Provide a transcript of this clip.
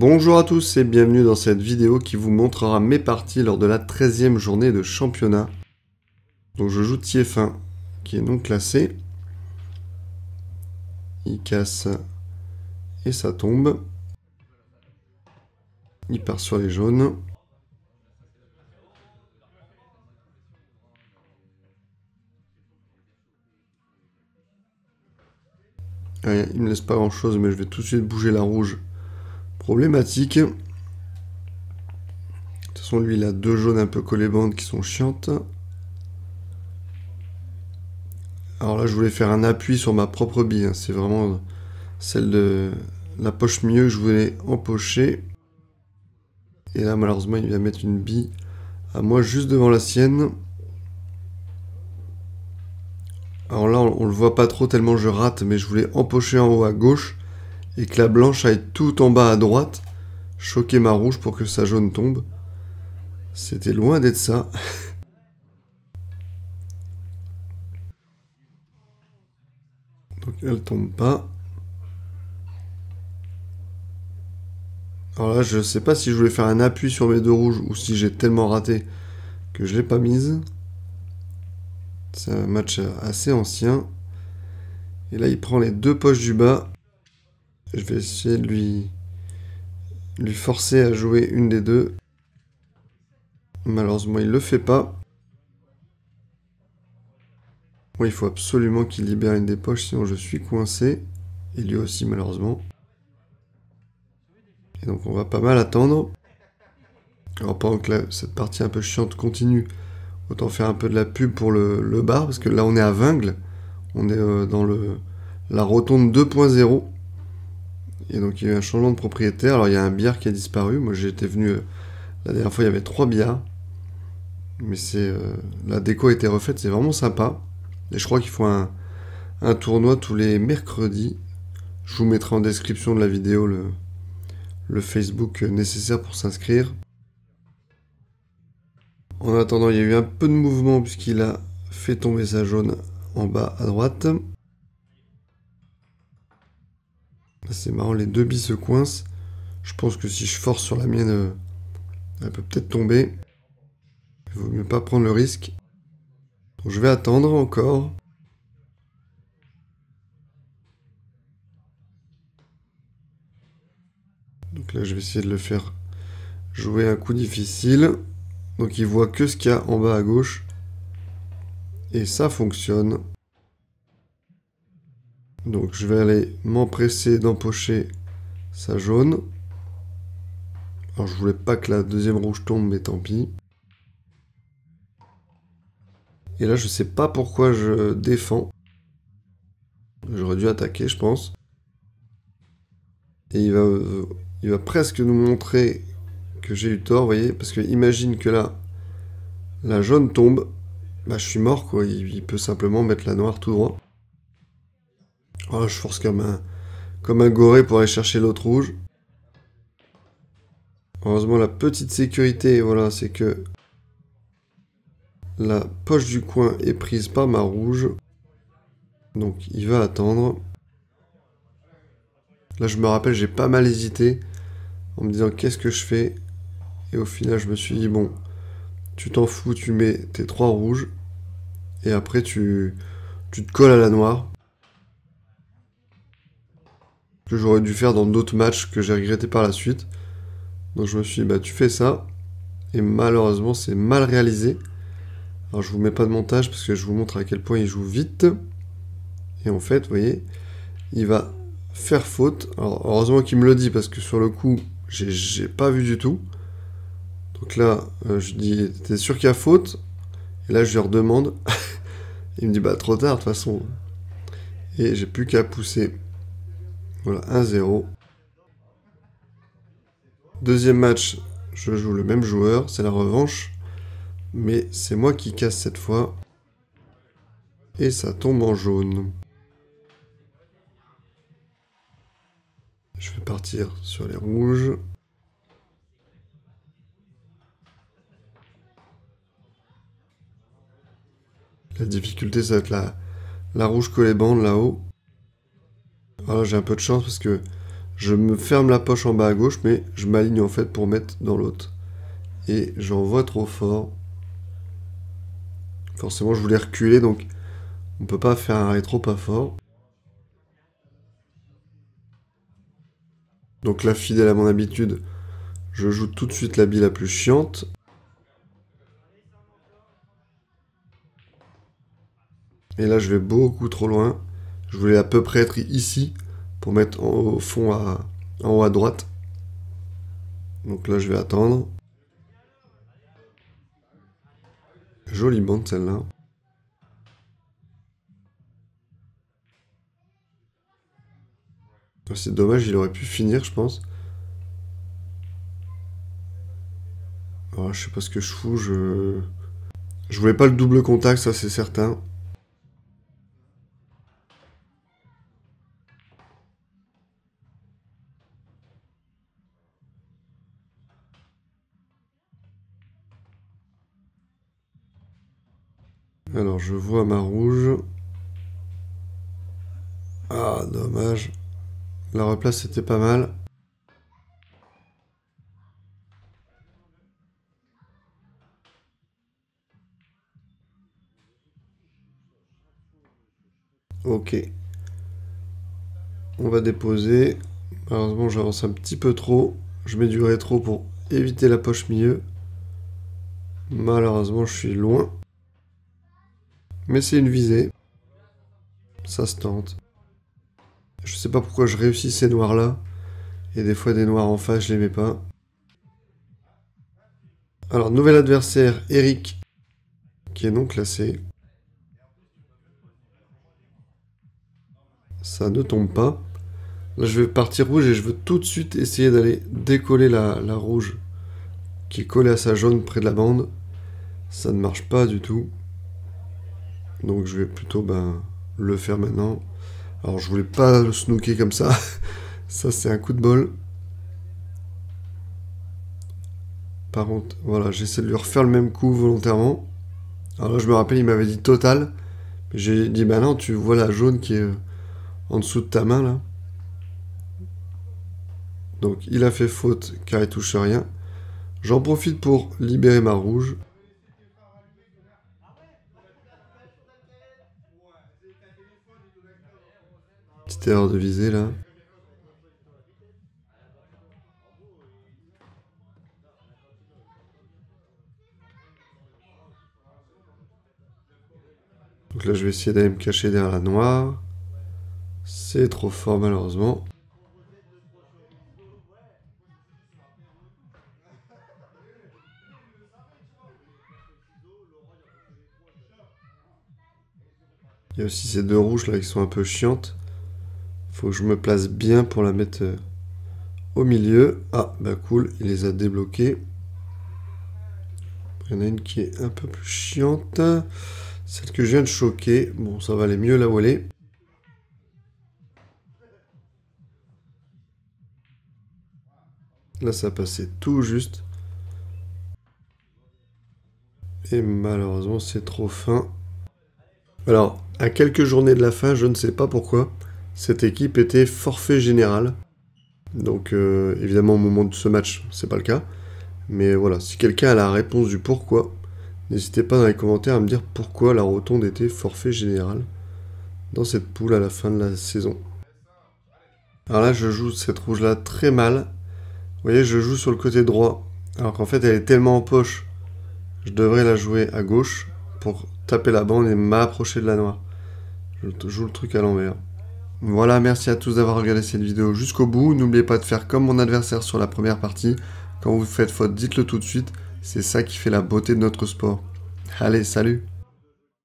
Bonjour à tous et bienvenue dans cette vidéo qui vous montrera mes parties lors de la 13e journée de championnat. Donc je joue Tiefin qui est non classé. Il casse et ça tombe. Il part sur les jaunes. Allez, il me laisse pas grand chose mais je vais tout de suite bouger la rouge. Problématique. De toute façon lui il a deux jaunes un peu collées-bandes qui sont chiantes. Alors là je voulais faire un appui sur ma propre bille, hein. C'est vraiment celle de la poche mieux que je voulais empocher. Et là malheureusement il vient mettre une bille à moi juste devant la sienne. Alors là on le voit pas trop tellement je rate, mais je voulais empocher en haut à gauche et que la blanche aille tout en bas à droite, choquer ma rouge pour que sa jaune tombe. C'était loin d'être ça. Donc elle tombe pas. Alors là je sais pas si je voulais faire un appui sur mes deux rouges ou si j'ai tellement raté que je l'ai pas mise. C'est un match assez ancien. Et là il prend les deux poches du bas. Je vais essayer de lui forcer à jouer une des deux. Malheureusement il le fait pas. Bon, il faut absolument qu'il libère une des poches, sinon je suis coincé. Et lui aussi malheureusement. Et donc on va pas mal attendre. Alors pendant que cette partie un peu chiante continue, autant faire un peu de la pub pour le bar, parce que là on est à Vingles. On est dans la rotonde 2.0. Et donc il y a eu un changement de propriétaire. Alors il y a un billard qui a disparu. Moi j'étais venu... la dernière fois il y avait 3 billards. Mais c'est la déco a été refaite, c'est vraiment sympa. Et je crois qu'il faut un tournoi tous les mercredis. Je vous mettrai en description de la vidéo le Facebook nécessaire pour s'inscrire. En attendant, il y a eu un peu de mouvement puisqu'il a fait tomber sa jaune en bas à droite. C'est marrant, les deux billes se coincent. Je pense que si je force sur la mienne, elle peut peut-être tomber. Il vaut mieux pas prendre le risque. Donc je vais attendre encore. Donc là, je vais essayer de le faire jouer un coup difficile. Donc il voit que ce qu'il y a en bas à gauche. Et ça fonctionne. Donc je vais aller m'empresser d'empocher sa jaune. Alors je voulais pas que la deuxième rouge tombe, mais tant pis. Et là je sais pas pourquoi je défends. J'aurais dû attaquer je pense. Et il va presque nous montrer que j'ai eu tort, vous voyez. Parce que imagine que là, la jaune tombe. Bah je suis mort quoi, il peut simplement mettre la noire tout droit. Oh, je force comme un goré pour aller chercher l'autre rouge. Heureusement la petite sécurité, voilà, c'est que la poche du coin est prise par ma rouge. Donc il va attendre. Là je me rappelle, j'ai pas mal hésité en me disant qu'est-ce que je fais. Et au final je me suis dit bon, tu t'en fous, tu mets tes 3 rouges. Et après tu te colles à la noire. Que j'aurais dû faire dans d'autres matchs que j'ai regretté par la suite. Donc je me suis dit bah tu fais ça. Et malheureusement c'est mal réalisé. Alors je vous mets pas de montage parce que je vous montre à quel point il joue vite. Et en fait, vous voyez, il va faire faute. Alors heureusement qu'il me le dit parce que sur le coup, j'ai pas vu du tout. Donc là, je dis, t'es sûr qu'il y a faute? Et là, je lui redemande. Il me dit, bah trop tard de toute façon. Et j'ai plus qu'à pousser. Voilà, 1-0. Deuxième match, je joue le même joueur, c'est la revanche. Mais c'est moi qui casse cette fois. Et ça tombe en jaune. Je vais partir sur les rouges. La difficulté, ça va être la rouge collée bande là-haut. Alors là, j'ai un peu de chance parce que Je me ferme la poche en bas à gauche, mais je m'aligne en fait pour mettre dans l'autre. Et j'envoie trop fort. Forcément, je voulais reculer, donc on peut pas faire un rétro pas fort. Donc là, fidèle à mon habitude, je joue tout de suite la bille la plus chiante. Et là, je vais beaucoup trop loin. Je voulais à peu près être ici pour mettre au fond en haut à droite. Donc là, je vais attendre. Jolie bande celle-là. C'est dommage, il aurait pu finir, je pense. Alors, je sais pas ce que je fous, Je voulais pas le double contact, ça c'est certain. Alors, je vois ma rouge. Ah, dommage. La replace était pas mal. Ok. On va déposer. Malheureusement, j'avance un petit peu trop. Je mets du rétro pour éviter la poche milieu. Malheureusement, je suis loin. Mais c'est une visée. Ça se tente. Je sais pas pourquoi je réussis ces noirs-là. Et des fois, des noirs en face, je les mets pas. Alors, nouvel adversaire, Eric, qui est non classé. Ça ne tombe pas. Là, je vais partir rouge et je veux tout de suite essayer d'aller décoller la rouge qui est collée à sa jaune près de la bande. Ça ne marche pas du tout. Donc, je vais plutôt le faire maintenant. Alors, je voulais pas le snooker comme ça. Ça, c'est un coup de bol. Par contre, voilà, j'essaie de lui refaire le même coup volontairement. Alors là, je me rappelle, il m'avait dit total. J'ai dit, bah non, tu vois la jaune qui est en dessous de ta main, là. Donc, il a fait faute car il touche rien. J'en profite pour libérer ma rouge. Petite erreur de visée, là. Donc là, je vais essayer d'aller me cacher derrière la noire. C'est trop fort, malheureusement. Il y a aussi ces deux rouges, là, qui sont un peu chiantes. Faut que je me place bien pour la mettre au milieu. Ah, bah cool, il les a débloqués. Il y en a une qui est un peu plus chiante. Celle que je viens de choquer. Bon, ça va aller mieux là où elle est. Là, ça passait tout juste. Et malheureusement, c'est trop fin. Alors, à quelques journées de la fin, je ne sais pas pourquoi, cette équipe était forfait général. Donc, évidemment, au moment de ce match, c'est pas le cas. Mais voilà, si quelqu'un a la réponse du pourquoi, n'hésitez pas dans les commentaires à me dire pourquoi la rotonde était forfait général dans cette poule à la fin de la saison. Alors là, je joue cette rouge-là très mal. Vous voyez, je joue sur le côté droit, alors qu'en fait, elle est tellement en poche. Je devrais la jouer à gauche pour taper la bande et m'approcher de la noire. Je joue le truc à l'envers. Voilà, merci à tous d'avoir regardé cette vidéo jusqu'au bout. N'oubliez pas de faire comme mon adversaire sur la première partie. Quand vous faites faute, dites-le tout de suite. C'est ça qui fait la beauté de notre sport. Allez, salut!